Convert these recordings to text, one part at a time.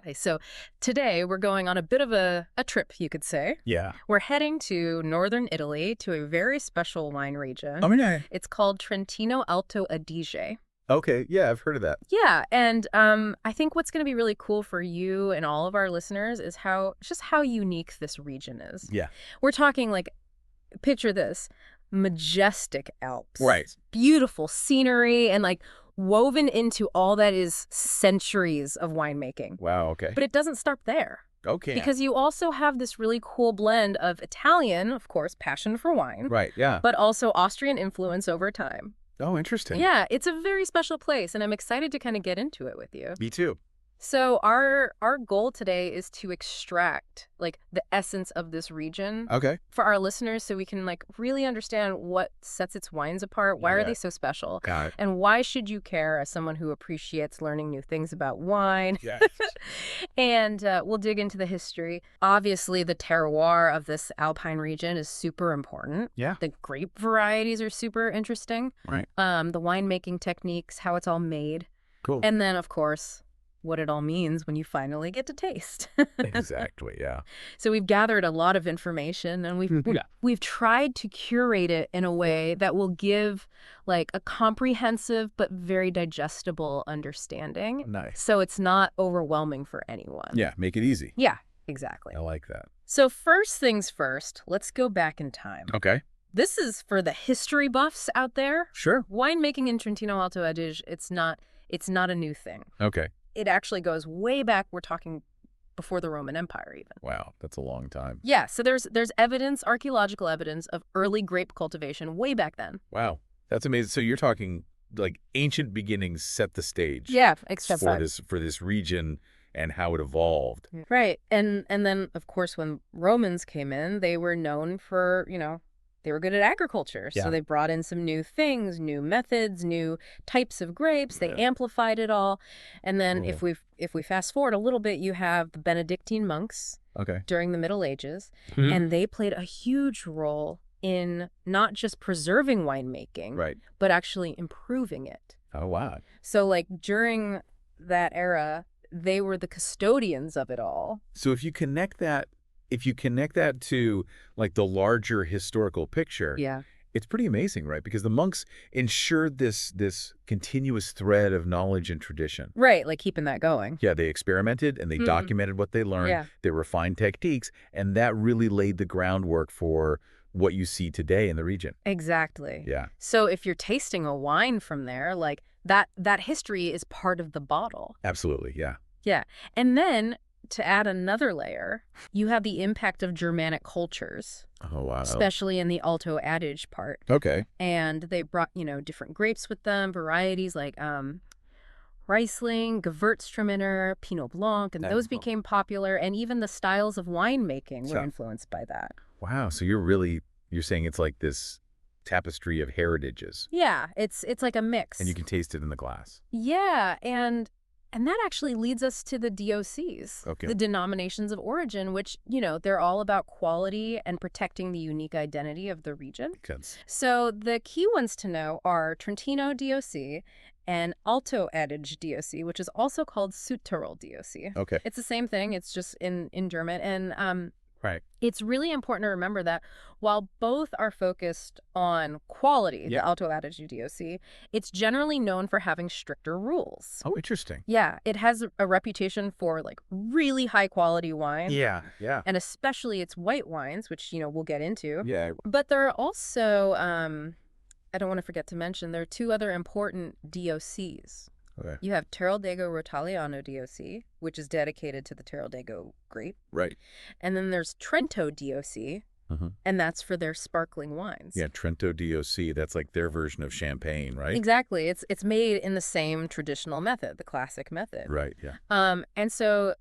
Okay, so today we're going on a bit of a trip, you could say. Yeah. We're heading to northern Italy to a very special wine region. I mean, It's called Trentino-Alto Adige. okay. Yeah, I've heard of that. Yeah, and I think what's going to be really cool for you and all of our listeners is just how unique this region is. Yeah. We're talking like, picture this, majestic Alps. Right. Beautiful scenery and like woven into all that is centuries of winemaking. Wow. Okay. But it doesn't stop there. Okay. Because you also have this really cool blend of Italian, of course, passion for wine, Right. Yeah. but also Austrian influence over time. Oh, interesting. Yeah, it's a very special place, and I'm excited to kind of get into it with you. Me too. So our goal today is to extract like the essence of this region Okay. for our listeners so we can like really understand what sets its wines apart. Why are Yeah. they so special? Got it. And why should you care as someone who appreciates learning new things about wine? Yes. And we'll dig into the history. Obviously, the terroir of this Alpine region is super important. Yeah. The grape varieties are super interesting. Right. The winemaking techniques, how it's all made. Cool. And then, of course, what it all means when you finally get to taste. Exactly. Yeah. So we've gathered a lot of information, and we've tried to curate it in a way that will give like a comprehensive but very digestible understanding. Nice. So it's not overwhelming for anyone. Yeah. Make it easy. Yeah, exactly. I like that. So first things first, let's go back in time. Okay. This is for the history buffs out there. Sure. Winemaking in Trentino-Alto Adige, it's not a new thing. Okay. It actually goes way back. We're talking before the Roman Empire even. Wow. That's a long time. Yeah, so there's evidence, archaeological evidence of early grape cultivation way back then. Wow. That's amazing. So you're talking like ancient beginnings set the stage. Yeah, except for this region and how it evolved. Right. And then of course when Romans came in, they were known for, they were good at agriculture. Yeah. So they brought in some new things, new methods, new types of grapes. They amplified it all. And then Cool. if we fast forward a little bit, you have the Benedictine monks Okay. during the Middle Ages, Mhm. and they played a huge role in not just preserving winemaking, Right. but actually improving it. Oh, wow. So like during that era, they were the custodians of it all. So if you connect that to like the larger historical picture, Yeah. it's pretty amazing, right? Because the monks ensured this continuous thread of knowledge and tradition. Right, like keeping that going. Yeah, they experimented and they Mhm. documented what they learned. Yeah. They refined techniques, and that really laid the groundwork for what you see today in the region. Exactly. Yeah. So if you're tasting a wine from there, like that history is part of the bottle. Absolutely. Yeah. Yeah. And then to add another layer, you have the impact of Germanic cultures, Oh, wow. especially in the Alto Adige part. Okay. And they brought, different grapes with them, varieties like Riesling, Gewürztraminer, Pinot Blanc, and those became popular. And even the styles of winemaking were influenced by that. Wow. So you're saying it's like this tapestry of heritages, Yeah, it's like a mix. and you can taste it in the glass. Yeah, and that actually leads us to the DOCs, Okay. the denominations of origin, which, they're all about quality and protecting the unique identity of the region. Makes sense. So the key ones to know are Trentino DOC and Alto Adige DOC, which is also called Südtirol DOC. Okay. It's the same thing. It's just in German. And Right. it's really important to remember that while both are focused on quality, the Alto Adige DOC, it's generally known for having stricter rules. Oh, interesting. Yeah, it has a reputation for like really high quality wine. Yeah. Yeah. And especially its white wines, which, we'll get into. Yeah. But there are also, I don't want to forget to mention, there are two other important DOCs. Okay. You have Terroldego Rotagliano DOC, which is dedicated to the Terroldego grape. Right. And then there's Trento DOC, and that's for their sparkling wines. Yeah. Trento DOC. That's like their version of champagne, right? Exactly. It's made in the same traditional method, the classic method. Right. Yeah. And so,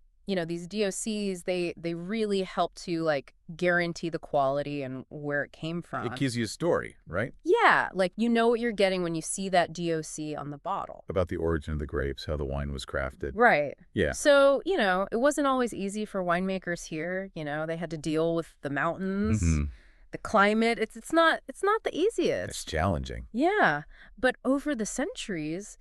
these DOCs, they really help to like guarantee the quality and where it came from. It gives you a story, right? Yeah, like what you're getting when you see that DOC on the bottle. About the origin of the grapes, how the wine was crafted. Right. Yeah. So, it wasn't always easy for winemakers here. They had to deal with the mountains, the climate. It's not the easiest. It's challenging. Yeah. But over the centuries,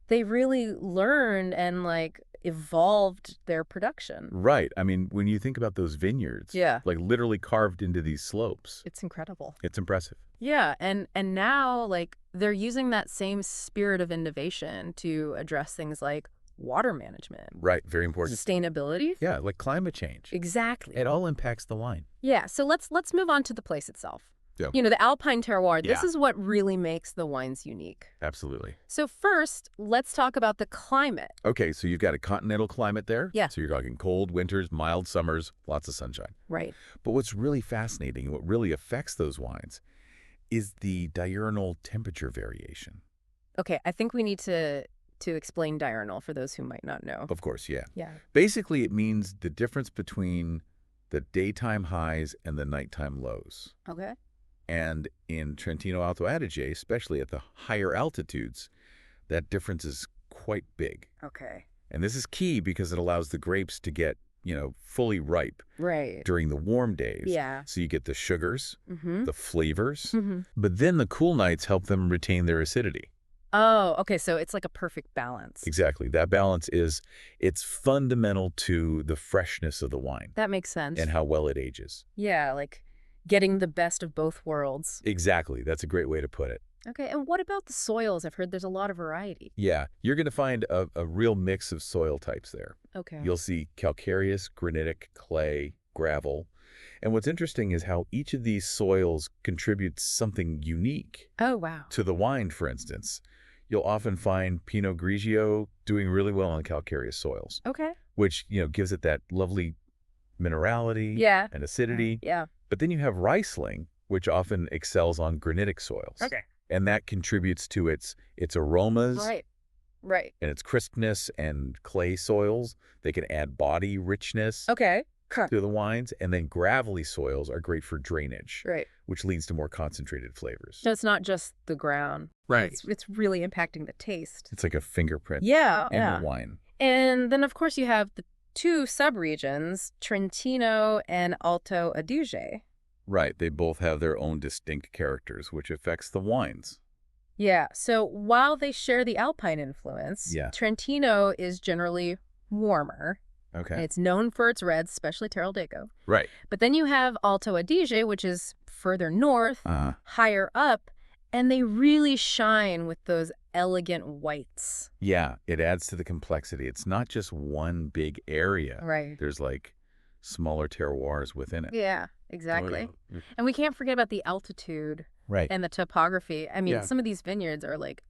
they really learned and like evolved their production. Right. I mean, when you think about those vineyards, Yeah. like literally carved into these slopes, It's incredible. it's impressive. Yeah, and now like they're using that same spirit of innovation to address things like water management, Right. Very important. sustainability. Yeah, like climate change. Exactly. It all impacts the wine. Yeah, so let's move on to the place itself. Yeah. You know, the Alpine terroir, this Yeah. is what really makes the wines unique. Absolutely. So first, let's talk about the climate. Okay, so you've got a continental climate there. Yeah. So you're talking cold winters, mild summers, lots of sunshine. Right. But what's really fascinating and what really affects those wines is the diurnal temperature variation. Okay, I think we need to explain diurnal for those who might not know. Of course, yeah. Yeah. Basically, it means the difference between the daytime highs and the nighttime lows. Okay. And in Trentino-Alto Adige, especially at the higher altitudes, that difference is quite big. Okay. And this is key because it allows the grapes to get, fully ripe Right. during the warm days. Yeah. So you get the sugars, Mm-hmm. the flavors, Mm-hmm. but then the cool nights help them retain their acidity. Oh, okay, so it's like a perfect balance. Exactly. That balance it's fundamental to the freshness of the wine That makes sense. and how well it ages. Yeah, like getting the best of both worlds. Exactly. That's a great way to put it. Okay, and what about the soils? I've heard there's a lot of variety. Yeah, you're going to find a real mix of soil types there. Okay. You'll see calcareous, granitic, clay, gravel. And what's interesting is how each of these soils contributes something unique Oh, wow. to the wine, for instance. You'll often find Pinot Grigio doing really well on calcareous soils, Okay. which, gives it that lovely minerality Yeah. and acidity. Yeah. But then you have Riesling, which often excels on granitic soils. Okay. And that contributes to its aromas Right. Right. and its crispness, and clay soils. They can add body richness Okay. to the wines. And then gravelly soils are great for drainage, Right. which leads to more concentrated flavors. So it's not just the ground. Right. It's really impacting the taste. It's like a fingerprint Yeah. in Yeah. the wine. And then, of course, you have the two subregions, Trentino and Alto Adige. Right. They both have their own distinct characters, which affects the wines. Yeah. So while they share the Alpine influence, Yeah. Trentino is generally warmer. Okay. And it's known for its reds, especially terroir. Right. But then you have Alto Adige, which is further north, higher up, and they really shine with those elegant whites. Yeah. It adds to the complexity. It's not just one big area. Right. There's like smaller terroirs within it. Yeah, exactly. Totally. And we can't forget about the altitude Right. and the topography. I mean, Yeah. some of these vineyards are like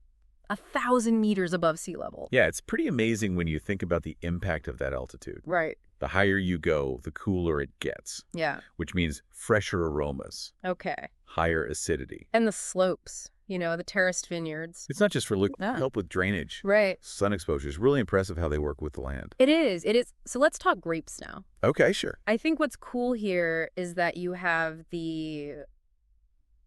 1,000 meters above sea level. Yeah, it's pretty amazing when you think about the impact of that altitude. Right. The higher you go, the cooler it gets, Yeah. which means fresher aromas, Okay. higher acidity. And the slopes, the terraced vineyards. It's not just for Yeah. help with drainage. Right. Sun exposure is really impressive how they work with the land. It is. It is. So let's talk grapes now. Okay, sure. I think what's cool here is that you have the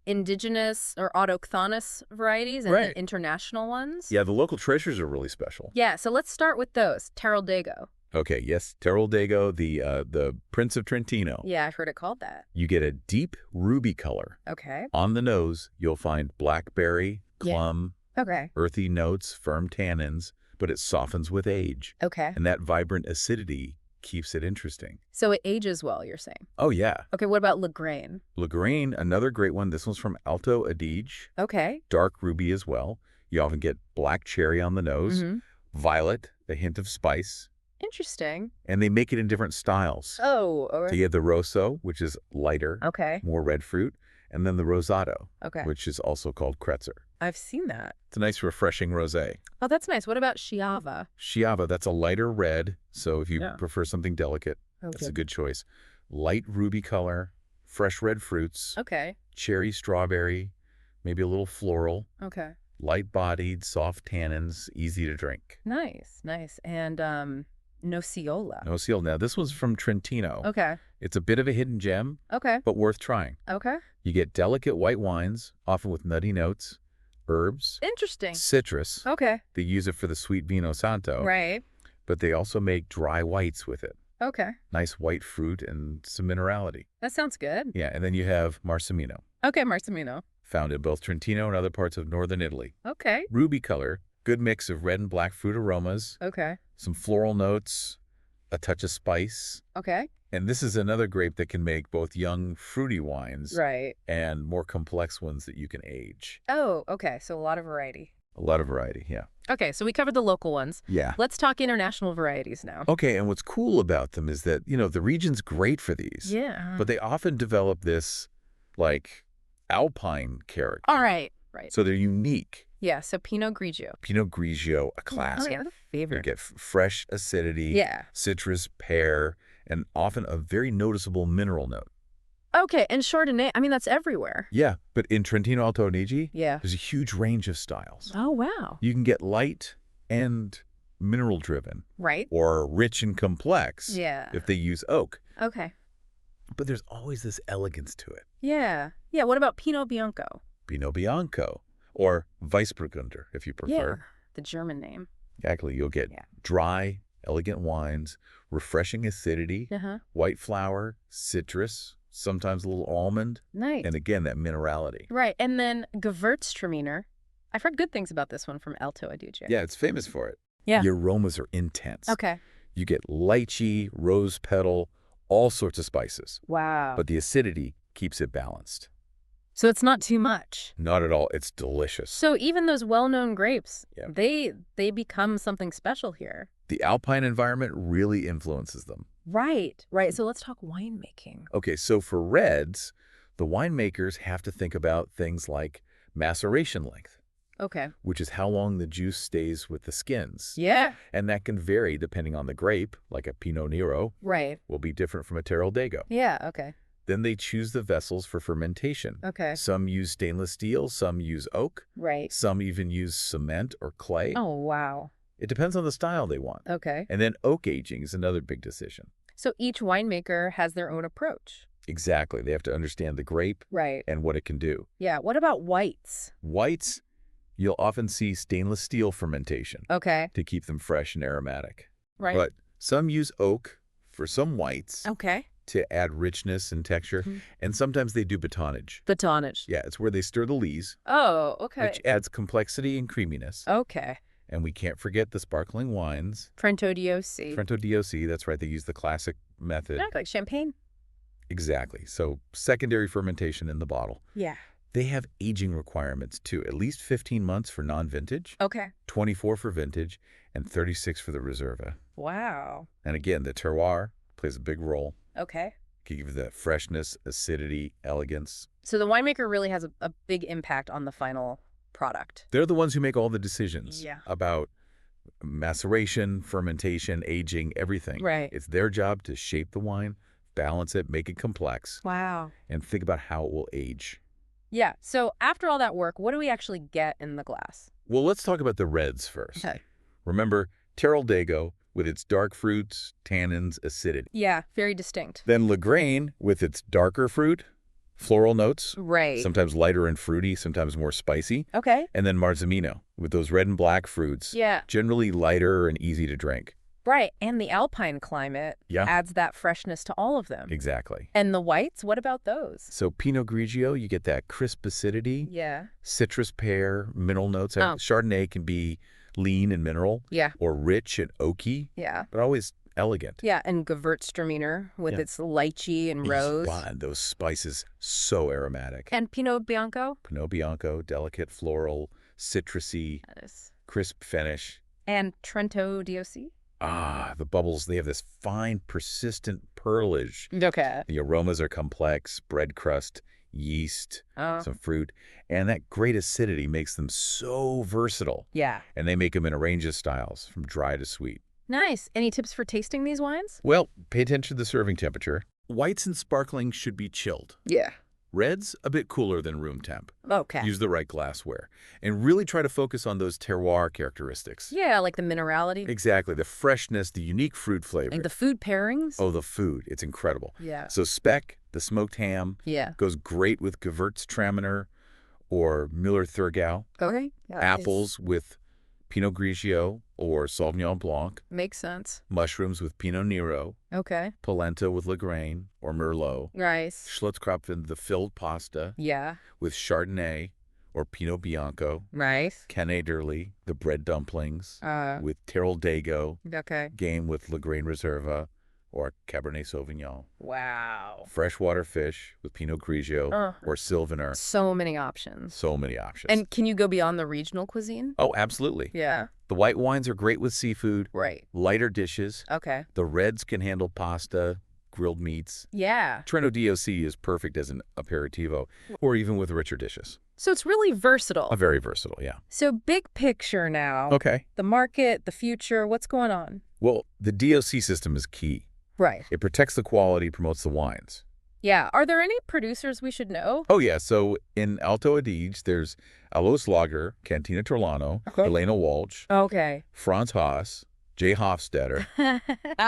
indigenous or autochthonous varieties and Right. the international ones. Yeah, the local treasures are really special. Yeah, so let's start with those. Terroir. Okay, yes, Terroir, the Prince of Trentino. Yeah, I've heard it called that. You get a deep ruby color. Okay. On the nose, you'll find blackberry, Yeah. plum, Okay. earthy notes, firm tannins, but it softens with age. Okay. And that vibrant acidity keeps it interesting. So it ages well, you're saying. Oh, yeah. Okay, what about Lagrange? Lagrange, another great one. This one's from Alto Adige. Okay. Dark ruby as well. You often get black cherry on the nose, Mm-hmm. violet, a hint of spice, Interesting. and they make it in different styles. Oh, So you have the Rosso, which is lighter, okay. more red fruit, and then the Rosato, Okay. which is also called Kretzer. I've seen that. It's a nice, refreshing rosé. Oh, that's nice. What about Chiava? Chiava, that's a lighter red, so if you Yeah. prefer something delicate, that's Okay. a good choice. Light ruby color, fresh red fruits, Okay. cherry, strawberry, maybe a little floral, Okay. light-bodied, soft tannins, easy to drink. Nice. Nice. And Nociola. No seal. Now, this one's from Trentino. Okay. It's a bit of a hidden gem, Okay. but worth trying. Okay. You get delicate white wines, often with nutty notes, herbs, Interesting. citrus. Okay. They use it for the sweet Vino Santo, Right. but they also make dry whites with it. Okay. Nice white fruit and some minerality. That sounds good. Yeah, and then you have Marsemino, Okay, Marsemino. found in both Trentino and other parts of northern Italy. Okay. Ruby color, Good mix of red and black fruit aromas, Okay. some floral notes, a touch of spice. Okay. And this is another grape that can make both young, fruity wines Right. and more complex ones that you can age. Oh, okay. So a lot of variety. A lot of variety, yeah. Okay, so we covered the local ones. Yeah. Let's talk international varieties now. Okay, and what's cool about them is that, the region's great for these. Yeah. But they often develop this, like, Alpine character. All right. Right. So they're unique. Yeah, so Pinot Grigio. Pinot Grigio, a Oh, classic. yeah, the favorite. You get fresh acidity, Yeah. citrus, pear, and often a very noticeable mineral note. Okay, and Chardonnay, I mean, that's everywhere. Yeah, but in Trentino-Alto Adige, Yeah. there's a huge range of styles. Oh, wow. You can get light and mineral-driven, Right. or rich and complex Yeah. if they use oak. Okay. But there's always this elegance to it. Yeah. Yeah, what about Pinot Bianco? Pinot Bianco, or Weissburgunder, if you prefer. Yeah, the German name. Exactly, you'll get Yeah. dry, elegant wines, refreshing acidity, Uh-huh. white flower, citrus, sometimes a little almond, Nice. and again, that minerality. Right, and then Gewürztraminer. I've heard good things about this one from Alto Adige. Yeah, it's famous for it. Yeah. The aromas are intense. Okay. You get lychee, rose petal, all sorts of spices. Wow. But the acidity keeps it balanced. So it's not too much. Not at all. It's delicious. So even those well-known grapes, Yeah. they become something special here. The Alpine environment really influences them. Right. Right. So let's talk winemaking. Okay, so for reds, the winemakers have to think about things like maceration length, Okay. which is how long the juice stays with the skins. Yeah. And that can vary depending on the grape, like a Pinot Nero Right. will be different from a Terroir. Yeah. Okay. Then they choose the vessels for fermentation. Okay. Some use stainless steel, some use oak, Right. some even use cement or clay. Oh, wow. It depends on the style they want. Okay. And then oak aging is another big decision. So each winemaker has their own approach. Exactly. They have to understand the grape Right. and what it can do. Yeah. What about whites? Whites, you'll often see stainless steel fermentation Okay. to keep them fresh and aromatic. Right. But some use oak for some whites Okay. to add richness and texture. Mhm. And sometimes they do batonnage. Batonnage. Yeah, it's where they stir the lees, Oh, okay. which adds complexity and creaminess. Okay. And we can't forget the sparkling wines. Trento DOC. Trento DOC, that's right, they use the classic method. Yeah, like champagne. Exactly. So secondary fermentation in the bottle. Yeah. They have aging requirements too, at least 15 months for non-vintage, Okay. 24 for vintage, and 36 for the Reserva. Wow. And again, the terroir plays a big role. Okay. Can give you the freshness, acidity, elegance. So the winemaker really has a big impact on the final product. They're the ones who make all the decisions Yeah. about maceration, fermentation, aging, everything. Right. It's their job to shape the wine, balance it, make it complex, Wow. and think about how it will age. Yeah. So after all that work, what do we actually get in the glass? Well, let's talk about the reds first. Okay. Remember, Terroir with its dark fruits, tannins, acidity. Yeah. Very distinct. Then Lagrange with its darker fruit, floral notes, Right. sometimes lighter and fruity, sometimes more spicy. Okay. And then Marzemino with those red and black fruits, Yeah. generally lighter and easy to drink. Right. And the Alpine climate Yeah. adds that freshness to all of them. Exactly. And the whites, what about those? So Pinot Grigio, you get that crisp acidity, Yeah. citrus pear, mineral notes. Oh. Chardonnay can be lean and mineral Yeah. or rich and oaky, Yeah. but always elegant. Yeah. And Gewürztraminer with Yeah. its lychee and rose. Wow, and those spices, so aromatic. And Pinot Bianco. Pinot Bianco, delicate floral, citrusy, That is. crisp finish. And Trento DOC. Ah, the bubbles, they have this fine, persistent pearlage. Okay. The aromas are complex, bread crust, yeast, Oh. some fruit, and that great acidity makes them so versatile. Yeah. And they make them in a range of styles, from dry to sweet. Nice. Any tips for tasting these wines? Well, pay attention to the serving temperature. Whites and sparkling should be chilled. Yeah. Reds, a bit cooler than room temp. Okay. Use the right glassware. And really try to focus on those terroir characteristics. Yeah, like the minerality. Exactly. The freshness, the unique fruit flavor. Like the food pairings. Oh, the food. It's incredible. Yeah. So speck, the smoked ham, Yeah. goes great with Gewürztraminer or Müller-Thurgau. Okay. Yeah, Apples with Pinot Grigio or Sauvignon Blanc. makes sense. Mushrooms with Pinot Nero. Okay. Polenta with Lagrange or Merlot. Nice. Schlotzkropfen, the filled pasta Yeah. with Chardonnay or Pinot Bianco, Right. Canet d'Urly, the bread dumplings, Uh, with Terroir, okay. game with La Grain Reserva, or Cabernet Sauvignon. Wow. Freshwater fish with Pinot Grigio or Sylvaner. So many options. So many options. And can you go beyond the regional cuisine? Oh, absolutely. Yeah. The white wines are great with seafood, Right. lighter dishes. Okay. The reds can handle pasta, grilled meats. Yeah. Trentino-Alto is perfect as an aperitivo, or even with richer dishes. So it's really versatile. Very versatile, yeah. So big picture now. Okay. The market, the future, what's going on? Well, the DOC system is key. Right. It protects the quality, promotes the wines. Yeah. Are there any producers we should know? Oh, yeah. So in Alto Adige, there's Alois Lager, Cantina Torlano, Elena Walsh, Okay. Franz Haas, Jay Hofstetter,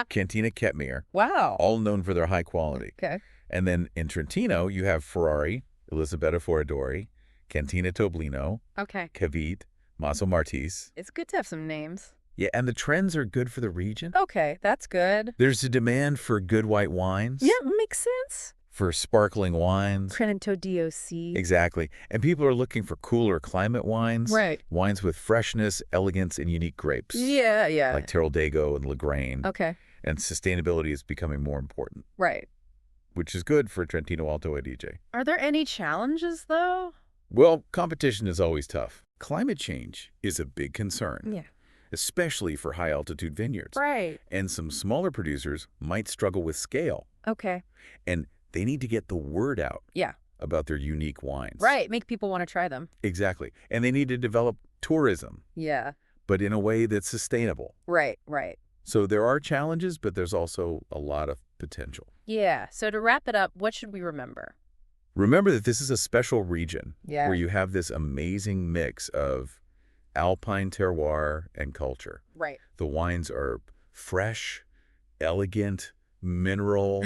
Cantina Ketmir, Wow. all known for their high quality. Okay. And then in Trentino, you have Ferrari, Elisabetta Foradori, Cantina Toblino, Okay. Cavite, Maso Martis. It's good to have some names. Yeah, and the trends are good for the region. Okay, that's good. There's a demand for good white wines. Yeah, makes sense. For sparkling wines. Trentino-DOC. Exactly. And people are looking for cooler climate wines. Right. Wines with freshness, elegance, and unique grapes. Yeah, yeah. Like Terroir and La Grain. Okay. And sustainability is becoming more important, Right. which is good for Trentino-Alto Adige. Are there any challenges, though? Well, competition is always tough. Climate change is a big concern. Yeah. Especially for high-altitude vineyards. Right. And some smaller producers might struggle with scale. Okay. And they need to get the word out Yeah. about their unique wines. Right. Make people want to try them. Exactly. And they need to develop tourism, Yeah. but in a way that's sustainable. Right, right. So there are challenges, but there's also a lot of potential. Yeah. So to wrap it up, what should we remember? Remember that this is a special region Yeah. where you have this amazing mix of Alpine terroir and culture. Right. The wines are fresh, elegant, mineral.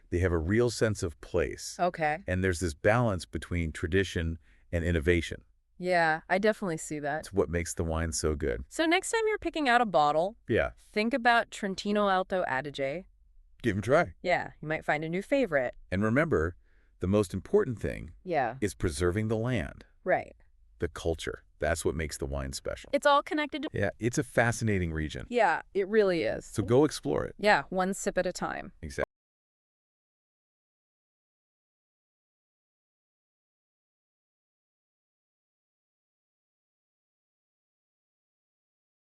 They have a real sense of place. Okay. And there's this balance between tradition and innovation. Yeah, I definitely see that. It's what makes the wine so good. So next time you're picking out a bottle, Yeah. think about Trentino-Alto Adige. Give them a try. Yeah, you might find a new favorite. And remember, the most important thing Yeah. is preserving the land, Right. the culture. That's what makes the wine special. It's all connected to... Yeah, it's a fascinating region. Yeah, it really is. So go explore it. Yeah, one sip at a time. Exactly.